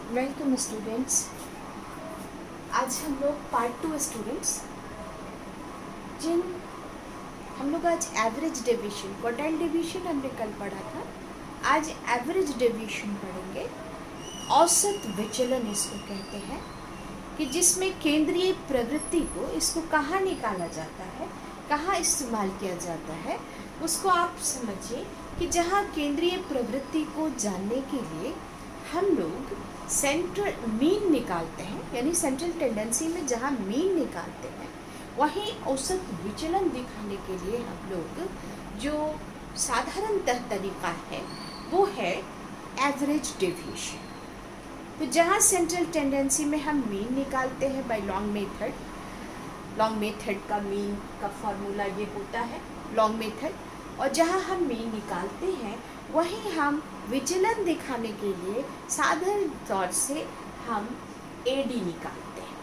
Welcome students. आज हम लोग पार्ट 2 स्टूडेंट्स जिन हम लोग आज एवरेज डेविएशन, क्वार्टाइल डेविएशन हमने कल पढ़ा था। आज एवरेज डेविएशन पढ़ेंगे। औसत विचलन इसको कहते हैं कि जिसमें केंद्रीय प्रवृत्ति को इसको कहाँ निकाला जाता है, कहाँ इस्तेमाल किया जाता है, उसको आप समझिए कि जहाँ केंद्रीय प्रवृत्ति को जानने के लिए हम लोग सेंट्रल मीन निकालते हैं, यानी सेंट्रल टेंडेंसी में जहाँ मीन निकालते हैं वहीं औसत विचलन दिखाने के लिए हम लोग जो साधारणतः तरीका है वो है एवरेज डेविएशन। तो जहाँ सेंट्रल टेंडेंसी में हम मीन निकालते हैं बाय लॉन्ग मेथड का मीन का फॉर्मूला ये होता है लॉन्ग मेथड, और जहाँ हम मीन निकालते हैं वहीं हम विचलन दिखाने के लिए साधारण तौर से हम एडी निकालते हैं।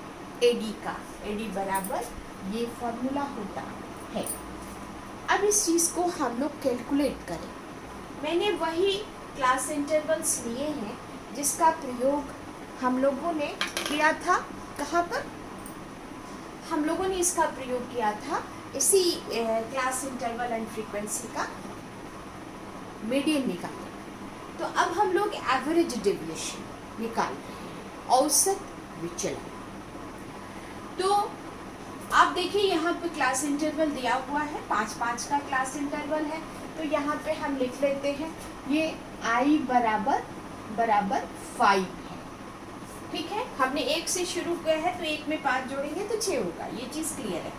एडी बराबर ये फॉर्मूला होता है। अब इस चीज़ को हम लोग कैलकुलेट करें। मैंने वही क्लास इंटरवल्स लिए हैं जिसका प्रयोग हम लोगों ने किया था। कहाँ पर हम लोगों ने इसका प्रयोग किया था? इसी क्लास इंटरवल एंड फ्रीक्वेंसी का मीडियन निकालने। तो अब हम लोग एवरेज डेविएशन निकाल रहे हैं, औसत विचलन। तो आप देखिए यहाँ पे क्लास इंटरवल दिया हुआ है, 5-5 का क्लास इंटरवल है। तो यहाँ पे हम लिख लेते हैं ये i बराबर 5 है। ठीक है, हमने 1 से शुरू किया है तो 1 में 5 जोड़ेंगे तो 6 होगा। ये चीज़ क्लियर है।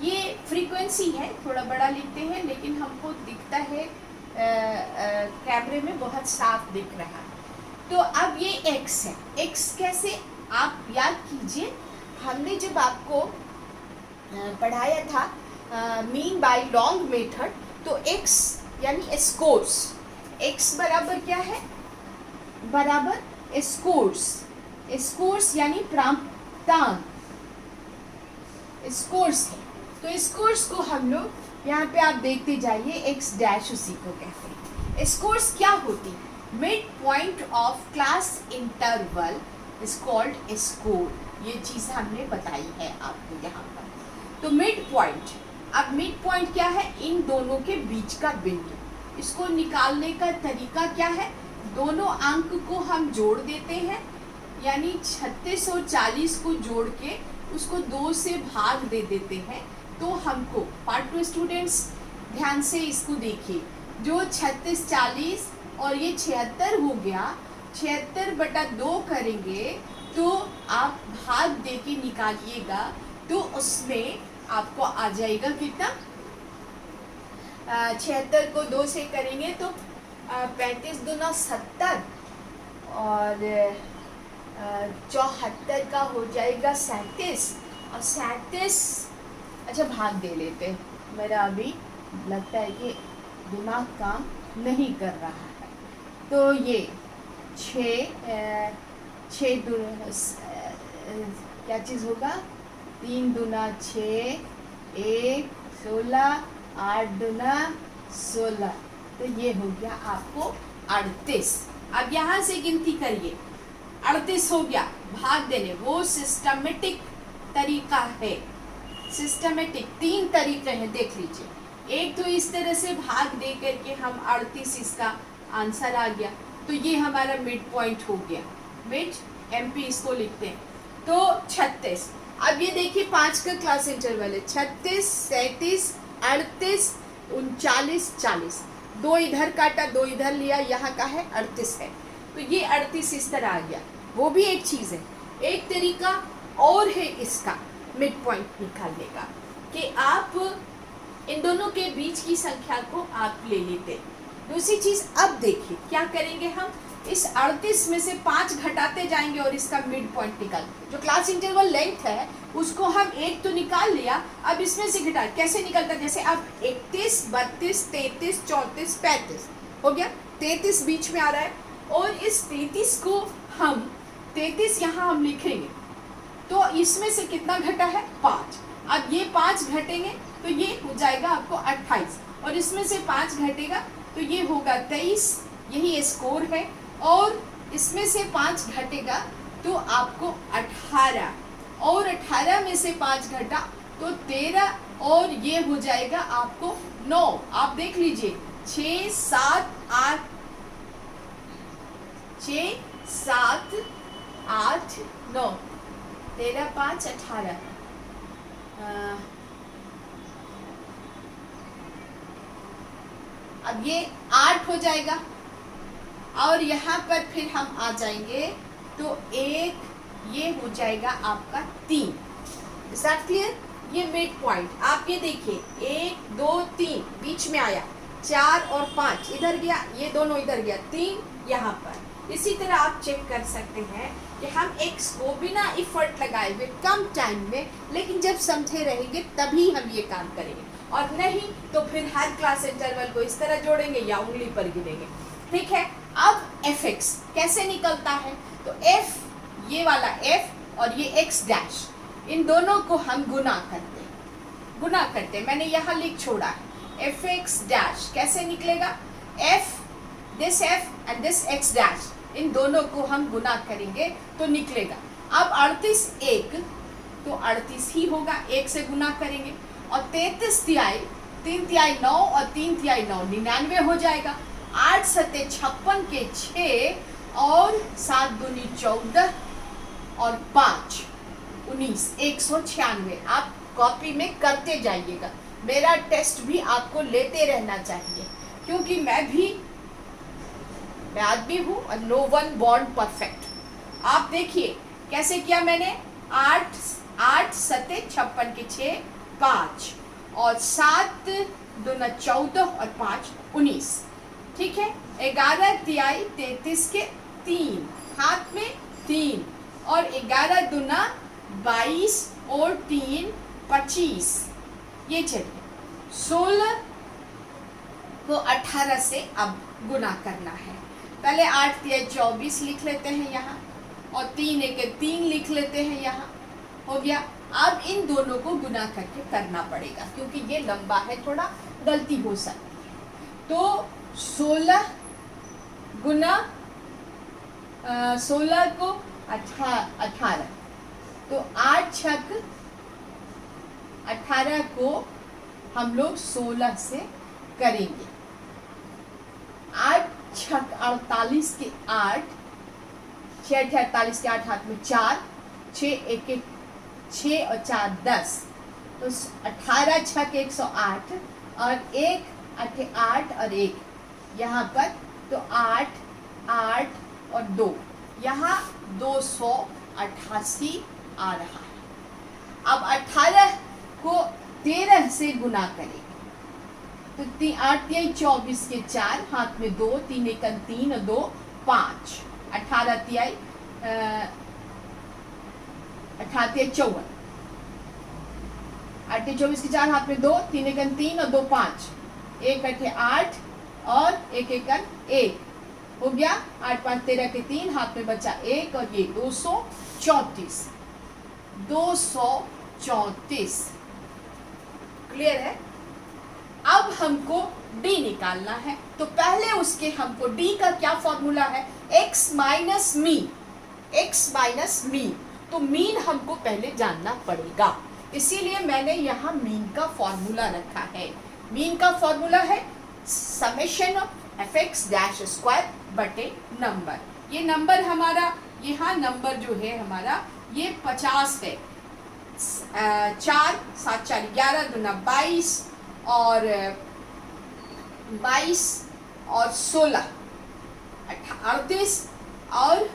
ये फ्रीक्वेंसी है, थोड़ा बड़ा लिखते हैं लेकिन हमको दिखता है कैमरे में बहुत साफ दिख रहा है। तो अब ये x है। x कैसे आप याद कीजिए, हमने जब आपको पढ़ाया था मीन बाय लॉन्ग मेथड, तो x यानी स्कोर्स, x बराबर क्या है? बराबर स्कोर्स यानी प्राप्तांक स्कोर्स है। तो स्कोर्स को हम लोग यहाँ पे आप देखते जाइए, x डैश उसी को कहते हैं। स्कोर्स क्या होती है? Mid point of class interval is called score. ये चीज़ हमने बताई है आपको यहाँ पर। तो मिड पॉइंट, अब मिड पॉइंट क्या है? इन दोनों के बीच का बिंदु। इसको निकालने का तरीका क्या है? दोनों अंक को हम जोड़ देते हैं, यानी 36 और 40 को जोड़ के उसको 2 से भाग दे देते हैं। तो हमको पार्ट 2 स्टूडेंट्स ध्यान से इसको देखिए, जो 36, 40 और ये 76 हो गया, 76/2 करेंगे तो आप भाग दे के निकालिएगा तो उसमें आपको आ जाएगा कितना? 76 को 2 से करेंगे तो 35 दूना 70 और 74 का हो जाएगा 37 और 37। अच्छा भाग दे लेते हैं, मेरा अभी लगता है कि दिमाग काम नहीं कर रहा है। तो ये 6 दूना क्या चीज़ होगा? 3 दूना 6, 1 16, 8 दूना 16, तो ये हो गया आपको 38। अब यहाँ से गिनती करिए, 38 हो गया। भाग देने वो सिस्टमेटिक तरीका है। सिस्टमेटिक 3 तरीके हैं, देख लीजिए। एक तो इस तरह से भाग दे करके हम 38 इसका आंसर आ गया, तो ये हमारा मिड पॉइंट हो गया। मिड MP इसको लिखते हैं। तो 36। अब ये देखिए 5 का क्लास इंटरवल है, 36, 37, 38, 39, 40। 2 इधर काटा, 2 इधर लिया, यहाँ का है 38 है। तो ये 38 इस तरह आ गया। वो भी एक चीज़ है। एक तरीका और है इसका मिड पॉइंट निकालने का, कि आप इन दोनों के बीच की संख्या को आप ले लेते हैं। दूसरी चीज़, अब देखिए क्या करेंगे हम, इस 38 में से 5 घटाते जाएंगे और इसका मिड पॉइंट निकाल, जो क्लास इंटरवल लेंथ है उसको हम 1 तो निकाल लिया। अब इसमें से घटा कैसे निकलता है? जैसे अब 31, 32, 33, 34, 35 हो गया। 33 बीच में आ रहा है और इस 33 को हम 33 यहाँ हम लिखेंगे, तो इसमें से कितना घटा है? 5। अब ये 5 घटेंगे तो ये हो जाएगा आपको 28, और इसमें से 5 घटेगा तो ये होगा 23। यही स्कोर है। और इसमें से 5 घटेगा तो आपको 18, और 18 में से 5 घटा तो 13, और ये हो जाएगा आपको 9। आप देख लीजिए 6 7 8, 6 7 8 9, 13 5 18, अब ये 8 हो जाएगा, और यहाँ पर फिर हम आ जाएंगे तो एक ये हो जाएगा आपका 3। Is that clear? ये मिड पॉइंट आप ये देखिए 1 2 3 बीच में आया, 4 और 5 इधर गया, ये दोनों इधर गया, 3 यहाँ पर। इसी तरह आप चेक कर सकते हैं कि हम x को बिना इफर्ट लगाए हुए कम टाइम में, लेकिन जब समझे रहेंगे तभी हम ये काम करेंगे, और नहीं तो फिर हर क्लास इंटरवल को इस तरह जोड़ेंगे या उंगली पर गिनेंगे। ठीक है, अब fx कैसे निकलता है? तो f, ये वाला f और ये x डैश, इन दोनों को हम गुना करते हैं। मैंने यहाँ लिख छोड़ा है fx डैश कैसे निकलेगा? This f and this x dash, इन दोनों को हम गुना करेंगे तो निकलेगा। अब 38 1 तो 38 ही होगा, 1 से गुना करेंगे, और 33 तिहाई, 3 तिहाई 9 और 3 तिहाई 9 99 हो जाएगा। 8 सत्ते 56 के 6 और 7 दूनी 14 और 5 19, 196। आप कॉपी में करते जाइएगा, मेरा टेस्ट भी आपको लेते रहना चाहिए, क्योंकि मैं आदमी हूँ और नो वन बॉर्न परफेक्ट। आप देखिए कैसे किया मैंने, 8 सत्ते 56 के 6 5 और 7 दूना 14 और 5 19। ठीक है, 11 तिहाई 33 के 3, हाथ में 3, और 11 दूना 22 और 3 25। ये चलिए 16 को 18 से अब गुना करना है। पहले 8 तिहाई 24 लिख लेते हैं यहाँ, और 3 1 3 लिख लेते हैं यहाँ, हो गया। अब इन दोनों को गुना करके करना पड़ेगा, क्योंकि ये लंबा है, थोड़ा गलती हो सकती है। तो 16 गुना 16 को 18, तो 8 छक 18 को हम लोग 16 से करेंगे। 8 छक 48 के 8, 6 48 के 8 हाथ में 4, 6 1 6 और 4 10, तो 18 छक 108, और 1 8 8 और 1 यहाँ पर, तो 8 8 और 2, यहाँ 288 आ रहा है। अब 18 को 13 से गुना करेंगे, तो 8 तिहाई 24 के 4, हाथ में 2, 3 1 3 और 2 5, 18 तिहाई 54, 8 तिहाई 24 के 4, हाथ में 2, 3 1 3 और 2 5, 1 8 8 और 1 1 1 हो गया। 8 5 13 के 3, हाथ में बचा 1, और ये 234। क्लियर है? अब हमको d निकालना है, तो पहले उसके हमको d का क्या फॉर्मूला है? x minus mean. तो मीन हमको पहले जानना पड़ेगा, इसीलिए मैंने यहाँ मीन का फॉर्मूला रखा है। मीन का फॉर्मूला है summation of fx dash square बटे नंबर। ये नंबर हमारा, यहाँ नंबर जो है हमारा ये 50 है। 4 7 4 11 दूना 22 और 16 38 और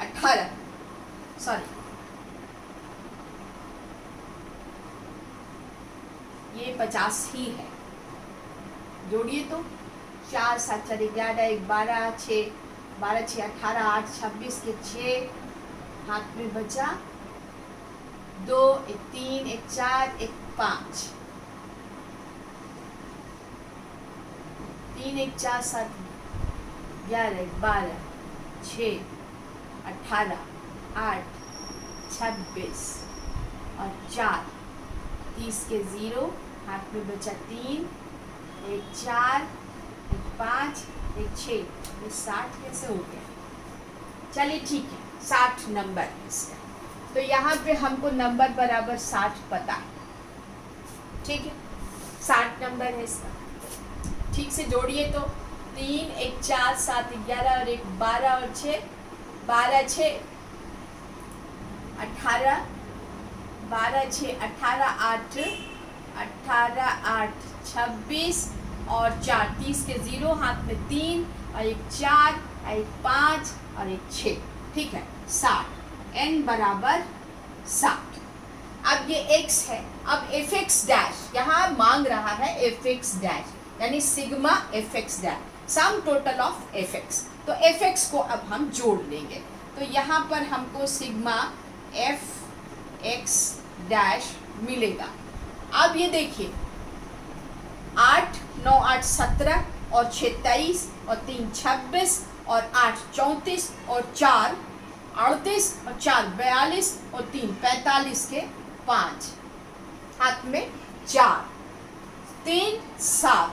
18, सॉरी ये 50 ही है। जोड़िए तो 4 7 4 11 1 12 6 12 6 18 8 26 के 6, हाथ में बचा 2 1 3 1 4 1 5, 3 1 4 7 11 12 6 18 8 26 और 4 30 के 0, हाथ में बचा 3 1 4 1 एक 5, एक 6, ये 60 कैसे हो गया? चलिए ठीक है, 60 नंबर है इसका। तो यहाँ पे हमको नंबर बराबर 60 पता है, ठीक है, 60 नंबर है इसका। ठीक से जोड़िए तो 3, 1, 4, 7, 11 और 1 12 और 6, 12, 6, 18, 12, 6, 18, 8, 18, 8, 26 और 4, 30 के 0, हाथ में 3 और 1 4, 1 5 और 1 6, ठीक है, 60, n बराबर 60। अब ये x है, अब एफ एक्स डैश यहाँ मांग रहा है, एफ एक्स डैश यानी sigma F x dash, sum total of F x. तो एफ एक्स को अब हम जोड़ लेंगे, तो यहाँ पर हमको सिग्मा एफ एक्स डैश मिलेगा। अब ये देखिए 8, 9, 8, 17 और 6, 23 और 3, 26 और 8, 34 और 4, 38 और 4, 42 और 3, 45 के 5, हाथ में 4, 3, 7,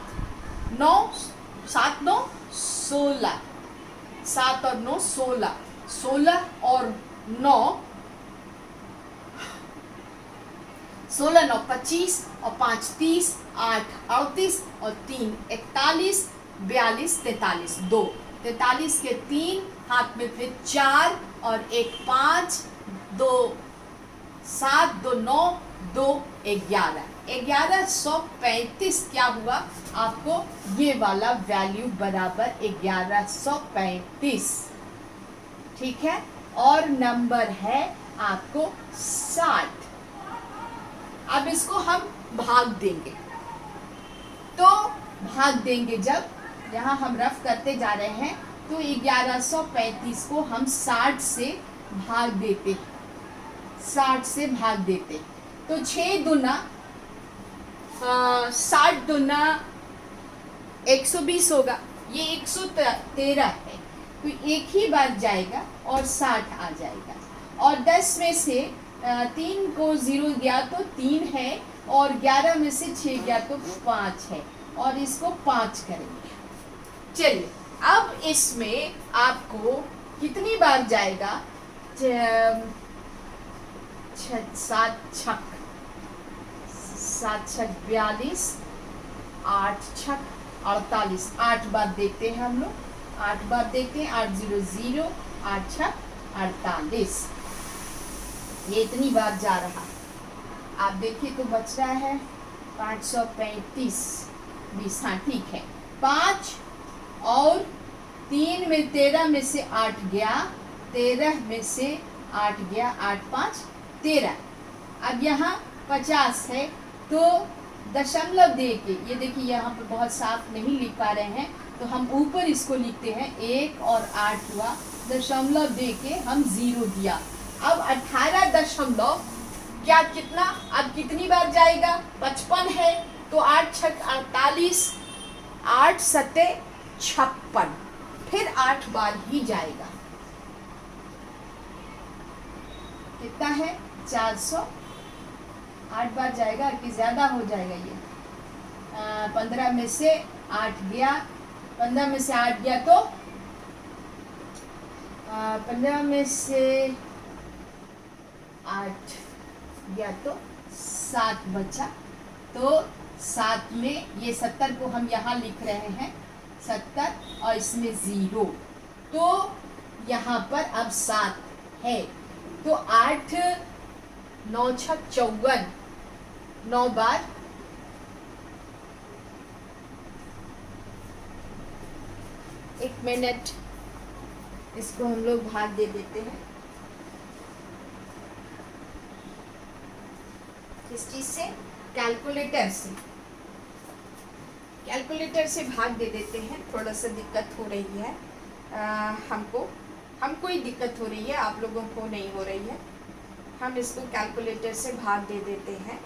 9, 7, 9, 16, 7 और 9, 16, 16 और 9, 16, 9, 25 और 5, 30, 8, 38 और 3, 41, 42, 43, 2, 43 के 3, हाथ में फिर 4 और 1 5, 2 7, 2 9, 2 11, 1135 क्या हुआ आपको? ये वाला वैल्यू बराबर 1135, ठीक है, और नंबर है आपको 60। अब इसको हम भाग देंगे, तो भाग देंगे जब यहाँ हम रफ करते जा रहे हैं, तो 1135 को हम 60 से भाग देते, 60 से भाग देते, तो 6 दूना 60 दूना 120 होगा, ये 113 है, तो एक ही बार जाएगा और 60 आ जाएगा। और 10 में से 3 को 0 गया तो 3 है, और 11 में से 6 गया तो 5 है, और इसको 5 करेंगे। चलिए अब इसमें आपको कितनी बार जाएगा? 7 छक 42, 8 छक 48, 8 बार देखते हैं हम लोग, 8 बार देखते हैं, 8 0 0, 8 छक 48, ये इतनी बार जा रहा। आप देखिए तो बच रहा है 535, 20, हाँ ठीक है, 5 और 3 में 13 में से 8 गया, 13 में से 8 गया, 8 5 13। अब यहाँ 50 है, तो दशमलव दे के, ये देखिए यहाँ पर बहुत साफ नहीं लिख पा रहे हैं, तो हम ऊपर इसको लिखते हैं, 1 और 8 हुआ, दशमलव दे के हम 0 दिया। अब 18 दशमलव क्या कितना, अब कितनी बार जाएगा? 55 है, तो 8 छक 48, 8 सते 56, फिर 8 बार ही जाएगा। कितना है? 400, 8 बार जाएगा कि ज़्यादा हो जाएगा ये? 15 में से 8 गया, 15 में से 8 गया तो 15 में से 8 गया तो 7 बचा, तो 7 में ये 70 को हम यहाँ लिख रहे हैं, 70 और इसमें 0, तो यहाँ पर अब 7 है, तो 8 9 छक 54, 9 बार, एक मिनट, इसको हम लोग भाग दे देते हैं किस चीज से? कैलकुलेटर से, कैलकुलेटर से भाग दे देते हैं। थोड़ा सा दिक्कत हो रही है हमको ही दिक्कत हो रही है, आप लोगों को नहीं हो रही है। हम इसको कैलकुलेटर से भाग दे देते हैं।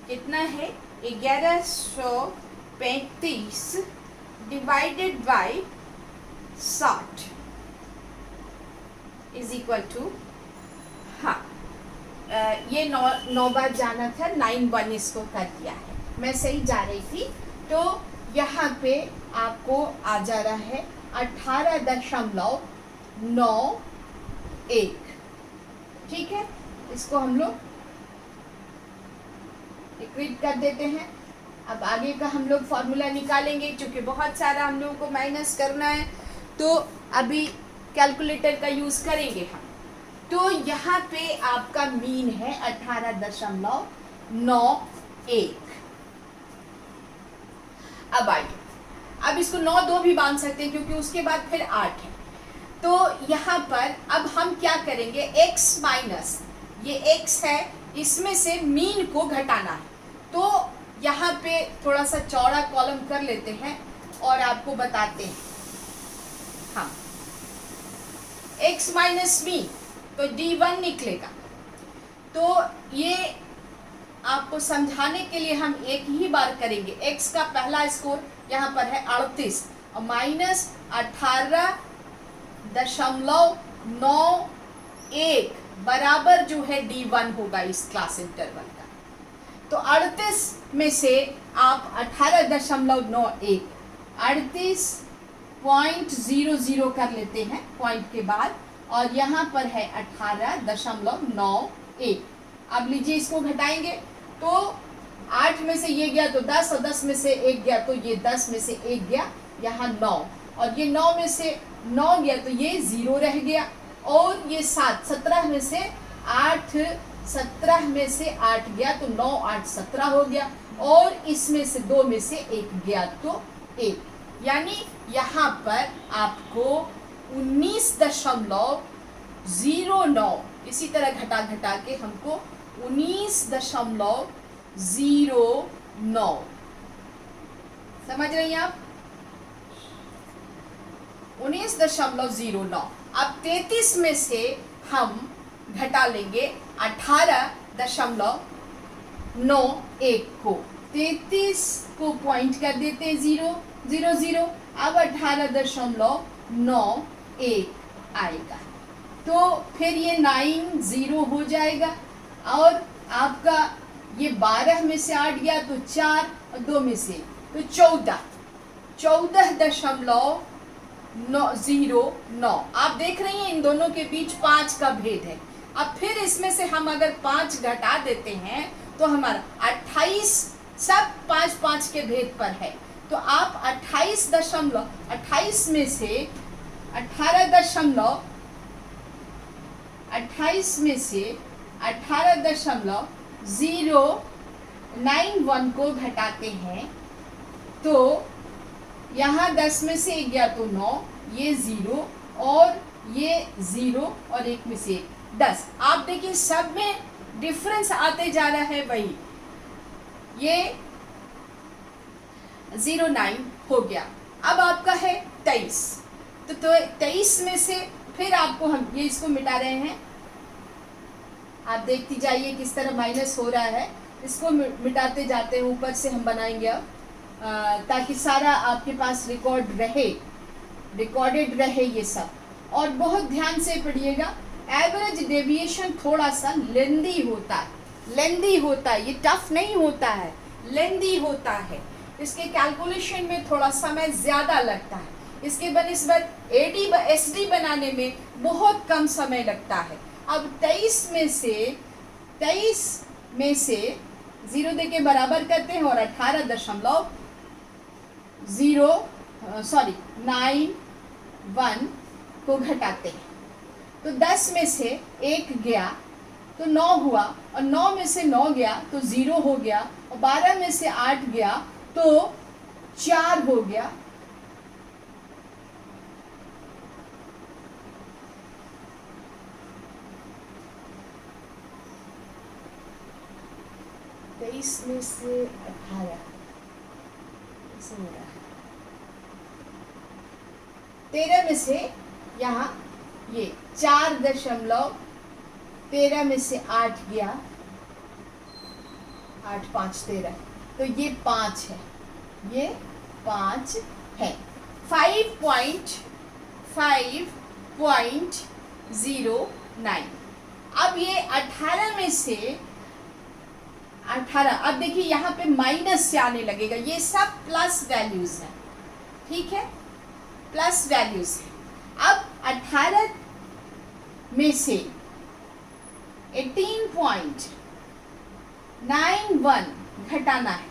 कितना है? 1135 divided by 60 is equal to, हाँ ये 9 बार जाना था, 9 1 इसको कर दिया है, मैं सही जा रही थी। तो यहाँ पे आपको आ जा रहा है 18.91। ठीक है, इसको हम लोग इक्वेट कर देते हैं। अब आगे का हम लोग फॉर्मूला निकालेंगे, क्योंकि बहुत सारा हम लोगों को माइनस करना है, तो अभी कैलकुलेटर का यूज़ करेंगे हम। तो यहाँ पे आपका मीन है 18.91। अब आइए, अब इसको 9 2 भी बांध सकते हैं, क्योंकि उसके बाद फिर 8 है। तो यहाँ पर अब हम क्या करेंगे, x माइनस ये x है, इसमें से मीन को घटाना है। तो यहाँ पे थोड़ा सा चौड़ा कॉलम कर लेते हैं और आपको बताते हैं। हाँ, x माइनस मीन तो D1 निकलेगा। तो ये आपको समझाने के लिए हम एक ही बार करेंगे। x का पहला स्कोर यहाँ पर है 38 और माइनस 18.91 बराबर जो है D1 होगा इस क्लास इंटरवल का। तो 38 में से आप 18.91 38.00 कर लेते हैं पॉइंट के बाद, और यहाँ पर है 18.91। अब लीजिए, इसको घटाएंगे तो 8 में से ये गया तो 10, और 10 में से 1 गया तो ये 10 में से 1 गया, यहाँ 9, और ये 9 में से 9 गया तो ये 0 रह गया, और ये 7, 17 में से 8, 17 में से 8 गया तो 9 8 17 हो गया, और इसमें से 2 में से 1 गया तो 1, यानी यहाँ पर आपको 19.09 इसी तरह घटा घटा के हमको 19.09 समझ रही हैं आप, 19.09। अब 33 में से हम घटा लेंगे 18.91 को, 33 को पॉइंट कर देते हैं 0 0 0। अब 18.91 आएगा, तो फिर ये 9 0 हो जाएगा, और आपका ये 12 में से 8 गया तो 4, और 2 में से तो 14.09। आप देख रही हैं इन दोनों के बीच 5 का भेद है। अब फिर इसमें से हम अगर 5 घटा देते हैं तो हमारा 28, सब 5 5 के भेद पर है, तो आप 28 में से 18.091 को घटाते हैं, तो यहाँ 10 में से 1 गया तो 9, ये 0 और ये 0 और 1 में से 10। आप देखिए सब में डिफरेंस आते जा रहा है, वही ये 09 हो गया। अब आपका है 23, तो 23 में से फिर आपको हम ये इसको मिटा रहे हैं, आप देखती जाइए किस तरह माइनस हो रहा है, इसको मिटाते जाते हैं, ऊपर से हम बनाएंगे अब, ताकि सारा आपके पास रिकॉर्डेड रहे ये सब। और बहुत ध्यान से पढ़िएगा, एवरेज डेविएशन थोड़ा सा लेंदी होता है, ये टफ नहीं होता है, लेंदी होता है, इसके कैलकुलेशन में थोड़ा समय ज़्यादा लगता है, इसके बनिस्बत SD बनाने में बहुत कम समय लगता है। अब 23 में से 0 दे के बराबर करते हैं और 18.91 को घटाते हैं, तो 10 में से 1 गया तो 9 हुआ, और 9 में से 9 गया तो 0 हो गया, और 12 में से 8 गया तो 4 हो गया, में से 18 ऐसे हो रहा है, 13 में से यहाँ ये 4.13 में से 8 गया, 8 5 13, तो ये 5 है, ये 5 है। 5.09। अब ये 18 में से 18, अब देखिए यहाँ पे माइनस से आने लगेगा, ये सब प्लस वैल्यूज हैं, ठीक है, प्लस वैल्यूज है। अब 18 में से 18.91 घटाना है,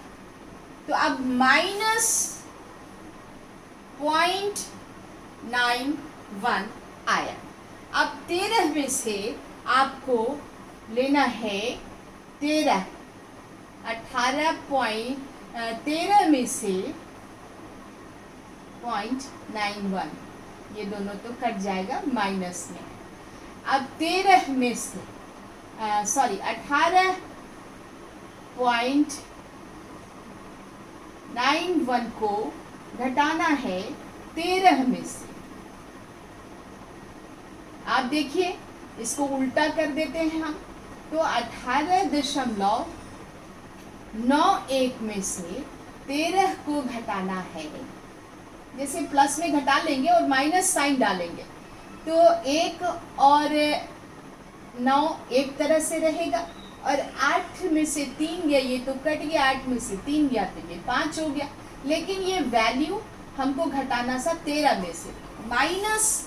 तो अब माइनस 0.91 आया। अब 13 में से आपको लेना है 13, 13 में से 0.91, ये दोनों तो कट जाएगा माइनस में। अब 13 में से 18.91 को घटाना है 13 में से। आप देखिए, इसको उल्टा कर देते हैं हम, तो 18.91 में से 13 को घटाना है, जैसे प्लस में घटा लेंगे और माइनस साइन डालेंगे, तो 1 और 9 एक तरह से रहेगा, और 8 में से 3 गया, ये तो कट गया, 8 में से 3 गया तो ये 5 हो गया। लेकिन ये वैल्यू हमको घटाना था 13 में से, माइनस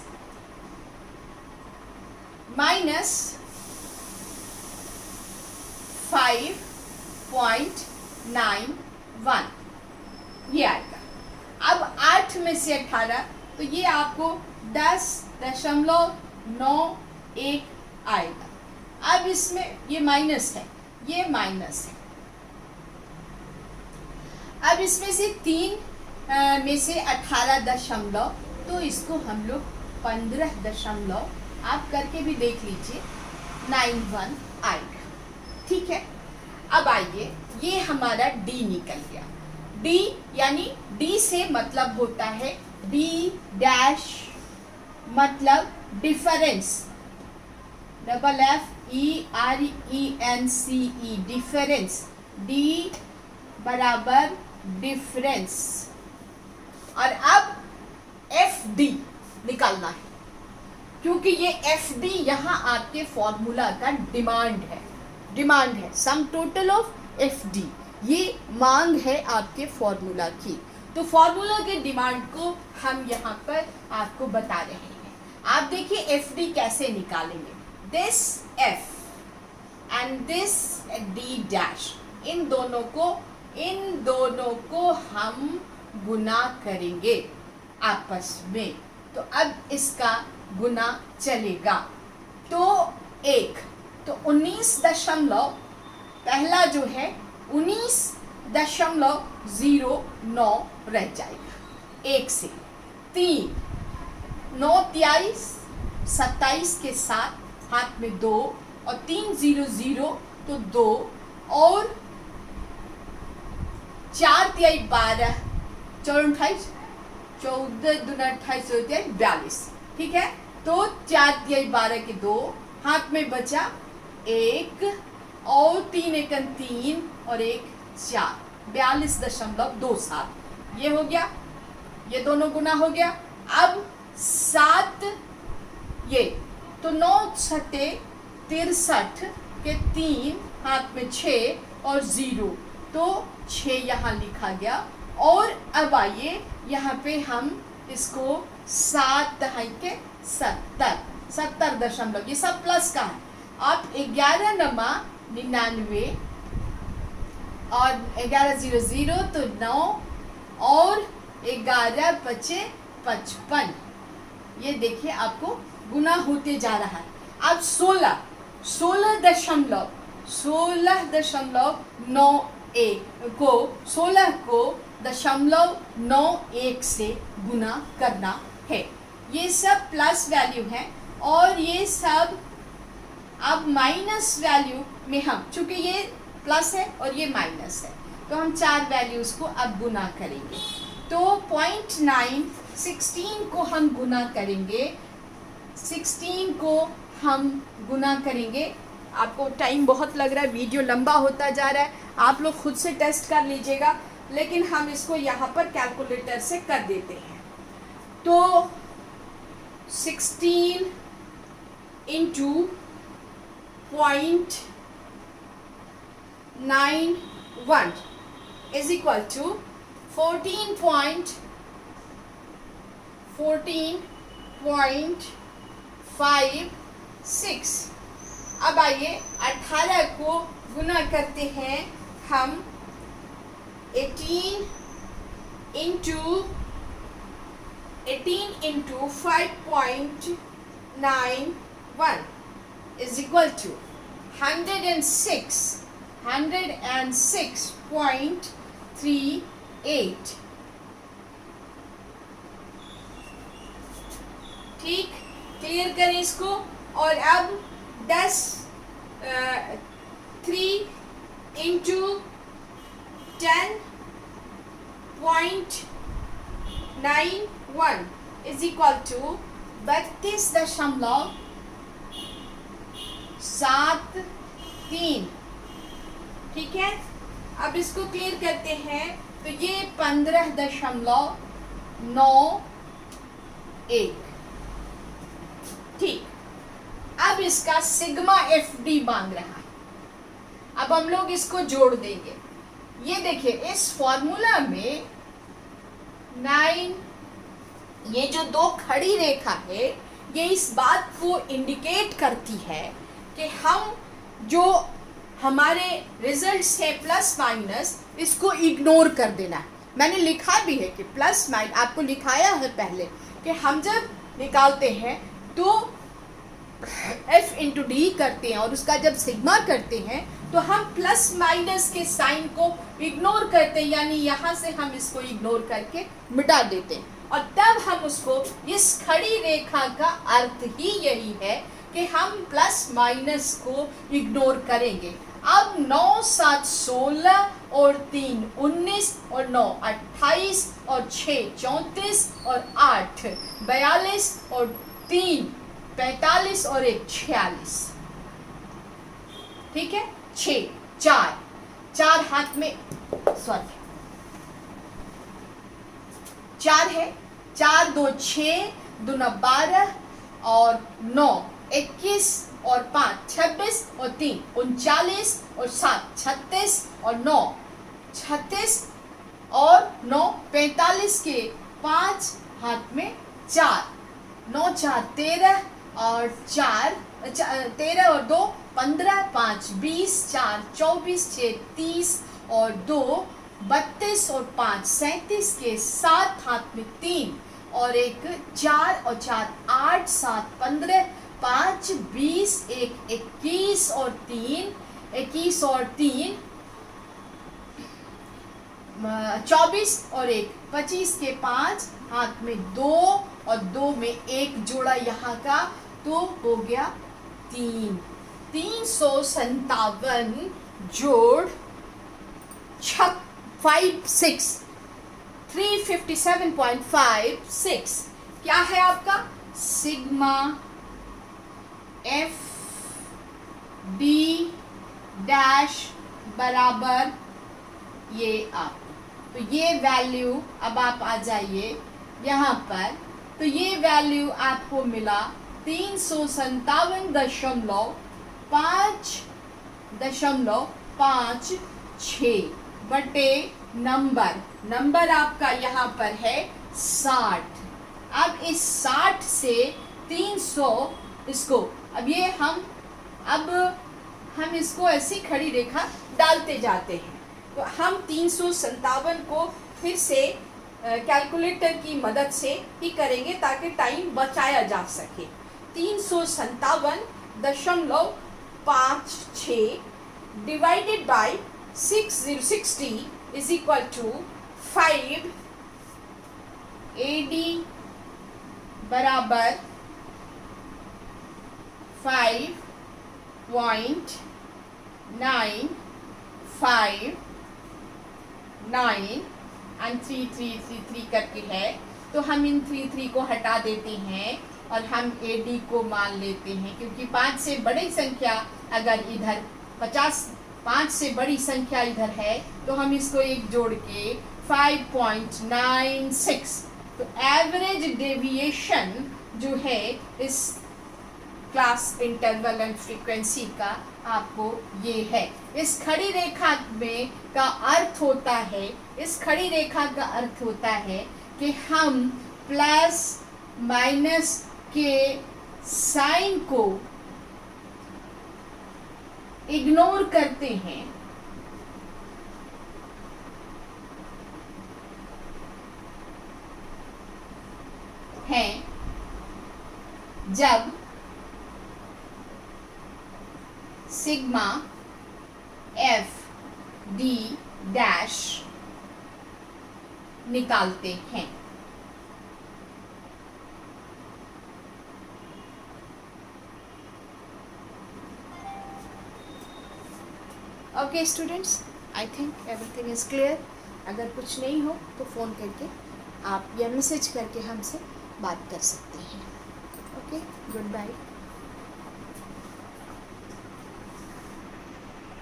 5.91 ये आएगा। अब 8 में से 18, तो ये आपको 10.91 आएगा। अब इसमें ये माइनस है, ये माइनस है। अब इसमें से 3 में से 18 दशमलव, तो इसको हम लोग 15 दशमलव, आप करके भी देख लीजिए, 91 आएगा। ठीक है, अब आइए, ये हमारा डी निकल गया। डी यानी डी से मतलब होता है डी डैश, मतलब डिफरेंस, DFFERENCE, डिफरेंस, डी बराबर डिफरेंस। और अब FD निकालना है, क्योंकि ये FD यहाँ आपके फॉर्मूला का डिमांड है, सम टोटल ऑफ FD, ये मांग है आपके फॉर्मूला की। तो फॉर्मूला के डिमांड को हम यहाँ पर आपको बता रहे हैं। आप देखिए FD कैसे निकालेंगे, this F and this D dash, इन दोनों को हम गुना करेंगे आपस में, तो अब इसका गुना चलेगा, तो 1, तो 19 दशमलव, पहला जो है 19.09 रह जाएगा 1 से। 3, 9 23, 27 के साथ हाथ में 2 और 3 0 0, तो 2 और 4 3 12, 4 28, 14 दूना 28 होते हैं 42। ठीक है, तो 4 3 12 के 2, हाथ में बचा 1 और 3 1 3 और 1 4, 42.27 ये हो गया, ये दोनों गुना हो गया। अब 7 ये, तो 9 6 63 के 3, हाथ में 6 और 0, तो 6 यहाँ लिखा गया। और अब आइए यहाँ पे हम इसको 7 के 70 दशमलव, ये सब प्लस का है। आप 11 नमा 99 और 11 0 0, तो 9 और 11 5 55, ये देखिए आपको गुना होते जा रहा है। अब 16 को 0.91 से गुना करना है। ये सब प्लस वैल्यू है, और ये सब अब माइनस वैल्यू में हम, चूंकि ये प्लस है और ये माइनस है, तो हम 4 वैल्यूज को अब गुना करेंगे। तो 0.9, 16 को हम गुना करेंगे, 16 को हम गुना करेंगे। आपको टाइम बहुत लग रहा है, वीडियो लंबा होता जा रहा है, आप लोग खुद से टेस्ट कर लीजिएगा, लेकिन हम इसको यहाँ पर कैलकुलेटर से कर देते हैं। तो 16 इंटू 0.91 इज इक्वल टू 14.9 14.56। अब आइए 18 को गुना करते हैं हम। 18 इंटू 5.91 is equal to 106.38। ठीक, क्लियर करें इसको। और अब 3 इंटू 10.91 इज इक्वल टू 32.73। ठीक है, अब इसको क्लियर करते हैं। तो ये 15.91। ठीक, अब इसका सिग्मा एफ डी मांग रहा है। अब हम लोग इसको जोड़ देंगे। ये देखिए इस फॉर्मूला में 9, ये जो 2 खड़ी रेखा है ये इस बात को इंडिकेट करती है कि हम जो हमारे रिजल्ट्स है प्लस माइनस, इसको इग्नोर कर देना है। मैंने लिखा भी है कि प्लस माइनस, आपको लिखाया है पहले कि हम जब निकालते हैं तो f इंटू डी करते हैं और उसका जब सिग्मा करते हैं तो हम प्लस माइनस के साइन को इग्नोर करते हैं, यानी यहाँ से हम इसको इग्नोर करके मिटा देते हैं। और तब हम उसको, इस खड़ी रेखा का अर्थ ही यही है कि हम प्लस माइनस को इग्नोर करेंगे। अब 9 7 16 और 3 19 और 9 28 और 6 34 और 8 42 और 3 45 और 1 46। ठीक है, 6 4 हाथ में, सॉरी 4 है, 4 2 6 2 9 12 और 9 21 और 5 26 और 3 39 और 7 36 और 9 36 और 9 45 के 5 हाथ में 4 9 4 13 और 4 13 और 2 15 5 20 4 24 6 30 और 2 32 और 5 37 के 7 हाथ में 3 और 1 4 और 4 8 7 15 5 20 1 21 और 3 21 और 3 24 और 1 25 के 5 हाथ में 2 और 2 में 1 जोड़ा यहाँ का, तो हो गया 357 जोड़ 56 357.56 क्या है आपका सिग्मा एफ डी डैश बराबर ये आप। तो ये वैल्यू, अब आप आ जाइए यहाँ पर, तो ये वैल्यू आपको मिला 357.56 बटे नंबर आपका यहाँ पर है 60। अब इस 60 से 300 इसको, अब हम इसको ऐसी खड़ी रेखा डालते जाते हैं। तो हम 357 को फिर से कैलकुलेटर की मदद से ही करेंगे ताकि टाइम बचाया जा सके। 357.56 divided by 60 is equal to 5 AD बराबर 5.959 एंड 3333 करके है। तो हम इन 33 को हटा देते हैं और हम AD को मान लेते हैं, क्योंकि 5 से बड़ी संख्या अगर इधर 5 से बड़ी संख्या इधर है तो हम इसको एक जोड़ के 5.96। तो एवरेज डेविएशन जो है इस क्लास इंटरवल एंड फ्रीक्वेंसी का आपको ये है। इस खड़ी रेखा में का अर्थ होता है, इस खड़ी रेखा का अर्थ होता है कि हम प्लस माइनस के साइन को इग्नोर करते हैं जब सिग्मा एफ डी डैश निकालते हैं। Okay students, I think everything is clear. अगर कुछ नहीं हो तो फ़ोन करके आप या मैसेज करके हमसे बात कर सकते हैं। Okay, good bye.